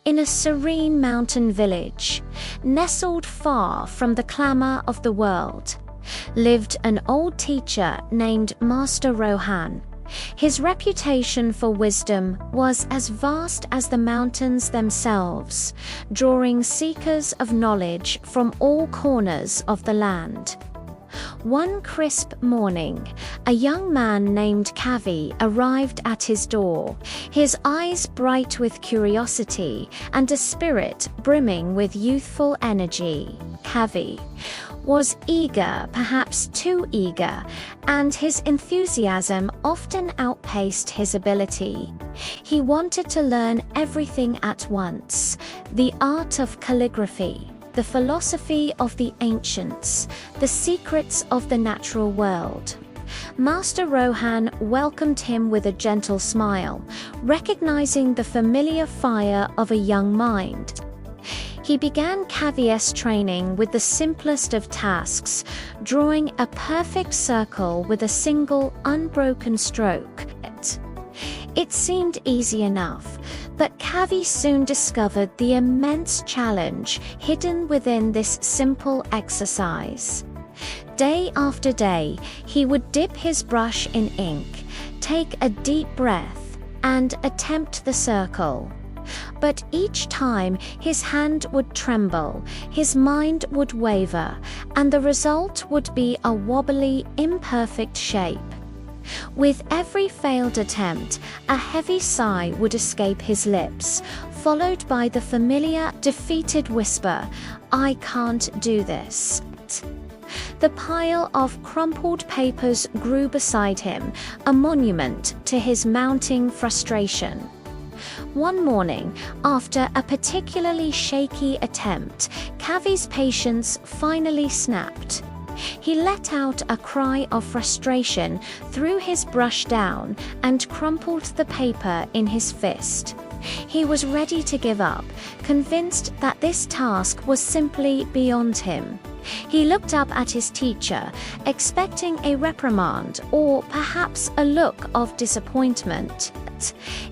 In a serene mountain village, nestled far from the clamor of the world, lived an old teacher named Master Rohan. His reputation for wisdom was as vast as the mountains themselves, drawing seekers of knowledge from all corners of the land. One crisp morning, a young man named Kavi arrived at his door, his eyes bright with curiosity and a spirit brimming with youthful energy. Kavi was eager, perhaps too eager, and his enthusiasm often outpaced his ability. He wanted to learn everything at once: the art of calligraphy, the philosophy of the ancients, the secrets of the natural world. Master Rohan welcomed him with a gentle smile, recognizing the familiar fire of a young mind. He began Kavi's training with the simplest of tasks, drawing a perfect circle with a single, unbroken stroke. It seemed easy enough, but Kavi soon discovered the immense challenge hidden within this simple exercise. Day after day, he would dip his brush in ink, take a deep breath, and attempt the circle. But each time his hand would tremble, his mind would waver, and the result would be a wobbly, imperfect shape. With every failed attempt, a heavy sigh would escape his lips, followed by the familiar, defeated whisper, "I can't do this." The pile of crumpled papers grew beside him, a monument to his mounting frustration. One morning, after a particularly shaky attempt, Kavi's patience finally snapped. He let out a cry of frustration, threw his brush down, and crumpled the paper in his fist. He was ready to give up, convinced that this task was simply beyond him. He looked up at his teacher, expecting a reprimand or perhaps a look of disappointment.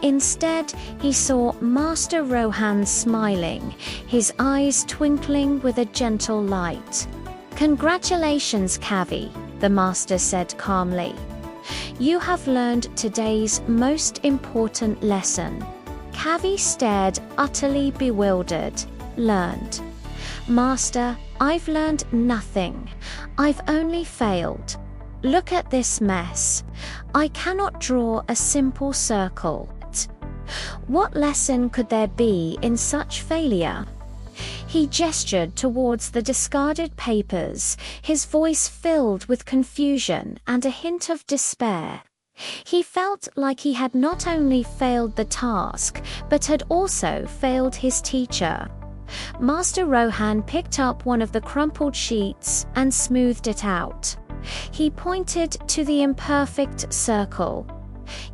Instead, he saw Master Rohan smiling, his eyes twinkling with a gentle light. "Congratulations, Kavi," the master said calmly. "You have learned today's most important lesson." Kavi stared, utterly bewildered. "Learned? Master, I've learned nothing. I've only failed. Look at this mess. I cannot draw a simple circle. What lesson could there be in such failure?" He gestured towards the discarded papers, his voice filled with confusion and a hint of despair. He felt like he had not only failed the task, but had also failed his teacher. Master Rohan picked up one of the crumpled sheets and smoothed it out. He pointed to the imperfect circle.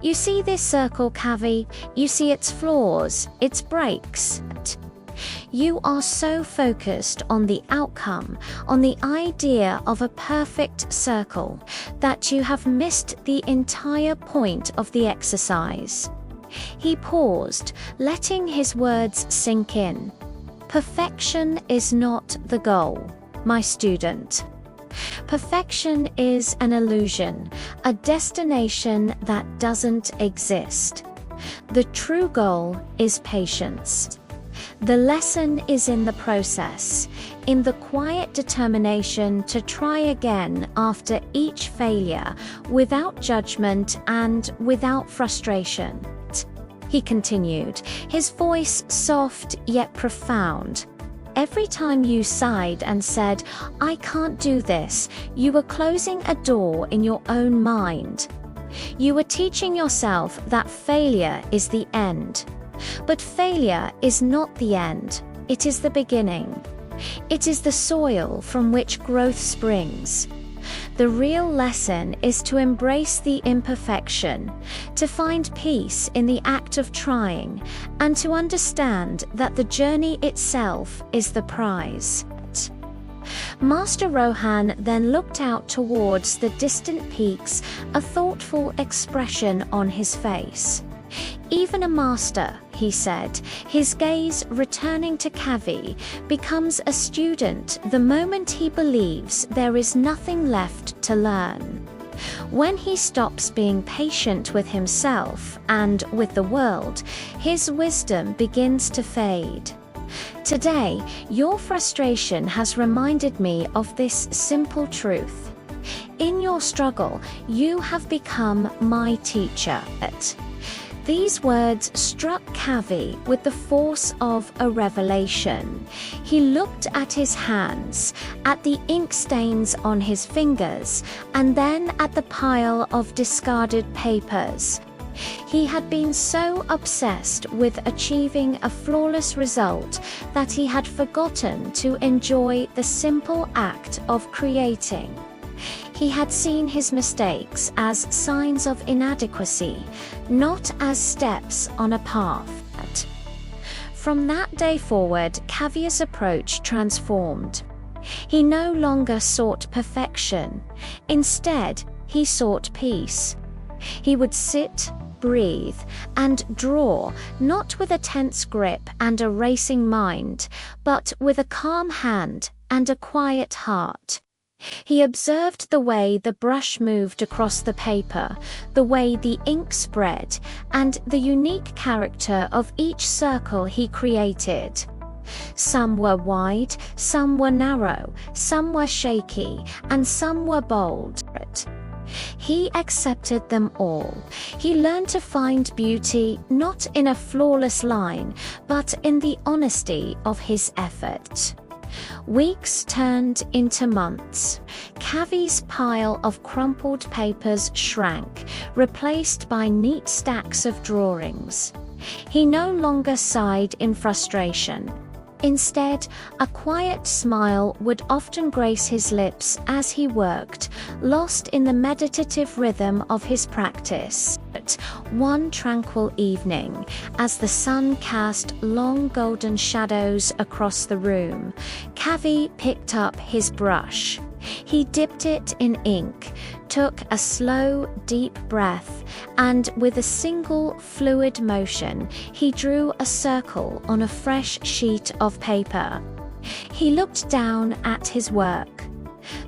"You see this circle, Kavi? You see its flaws, its breaks? You are so focused on the outcome, on the idea of a perfect circle, that you have missed the entire point of the exercise." He paused, letting his words sink in. "Perfection is not the goal, my student. Perfection is an illusion, a destination that doesn't exist. The true goal is patience. The lesson is in the process, in the quiet determination to try again after each failure, without judgment and without frustration." He continued, his voice soft yet profound. "Every time you sighed and said, 'I can't do this,' you were closing a door in your own mind. You were teaching yourself that failure is the end. But failure is not the end, it is the beginning. It is the soil from which growth springs. The real lesson is to embrace the imperfection, to find peace in the act of trying, and to understand that the journey itself is the prize." Master Rohan then looked out towards the distant peaks, a thoughtful expression on his face. Even a master, he said, his gaze returning to Kavi, becomes a student the moment he believes there is nothing left to learn. When he stops being patient with himself and with the world, his wisdom begins to fade. Today, your frustration has reminded me of this simple truth. In your struggle, you have become my teacher. These words struck Kavi with the force of a revelation. He looked at his hands, at the ink stains on his fingers, and then at the pile of discarded papers. He had been so obsessed with achieving a flawless result that he had forgotten to enjoy the simple act of creating. He had seen his mistakes as signs of inadequacy, not as steps on a path. From that day forward, Kavi's approach transformed. He no longer sought perfection. Instead, he sought peace. He would sit, breathe, and draw, not with a tense grip and a racing mind, but with a calm hand and a quiet heart. He observed the way the brush moved across the paper, the way the ink spread, and the unique character of each circle he created. Some were wide, some were narrow, some were shaky, and some were bold. He accepted them all. He learned to find beauty not in a flawless line, but in the honesty of his effort. Weeks turned into months. Kavi's pile of crumpled papers shrank, replaced by neat stacks of drawings. He no longer sighed in frustration. Instead, a quiet smile would often grace his lips as he worked, lost in the meditative rhythm of his practice. But one tranquil evening, as the sun cast long golden shadows across the room, Kavi picked up his brush. He dipped it in ink, took a slow, deep breath, and with a single fluid motion, he drew a circle on a fresh sheet of paper. He looked down at his work.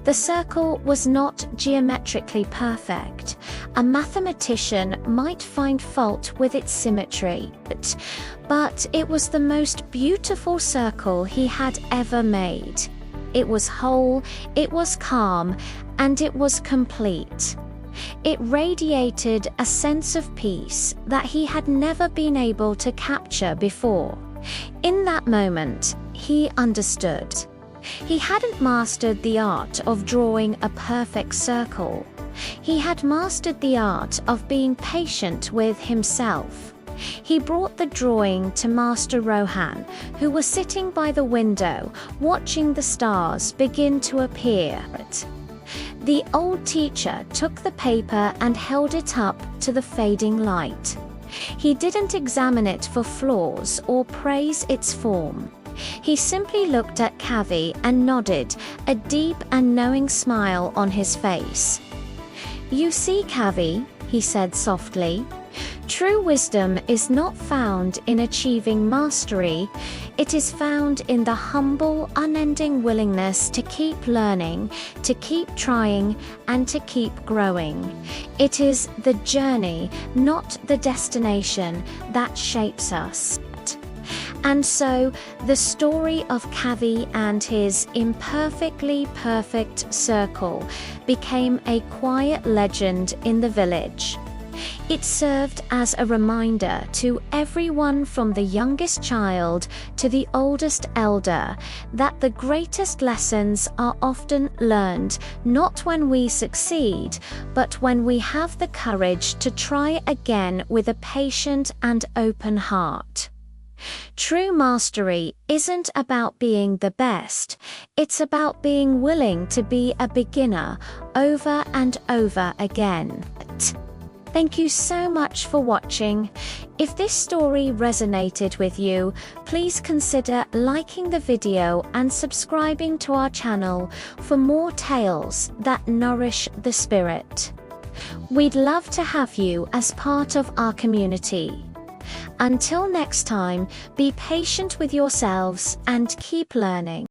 The circle was not geometrically perfect. A mathematician might find fault with its symmetry, but it was the most beautiful circle he had ever made. It was whole, it was calm, and it was complete. It radiated a sense of peace that he had never been able to capture before. In that moment, he understood. He hadn't mastered the art of drawing a perfect circle. He had mastered the art of being patient with himself. He brought the drawing to Master Rohan, who was sitting by the window, watching the stars begin to appear. The old teacher took the paper and held it up to the fading light. He didn't examine it for flaws or praise its form. He simply looked at Kavi and nodded, a deep and knowing smile on his face. "You see, Kavi," he said softly, "true wisdom is not found in achieving mastery. It is found in the humble, unending willingness to keep learning, to keep trying, and to keep growing. It is the journey, not the destination, that shapes us." And so, the story of Kavi and his imperfectly perfect circle became a quiet legend in the village. It served as a reminder to everyone from the youngest child to the oldest elder that the greatest lessons are often learned not when we succeed, but when we have the courage to try again with a patient and open heart. True mastery isn't about being the best, it's about being willing to be a beginner over and over again. Thank you so much for watching. If this story resonated with you, please consider liking the video and subscribing to our channel for more tales that nourish the spirit. We'd love to have you as part of our community. Until next time, be patient with yourselves and keep learning.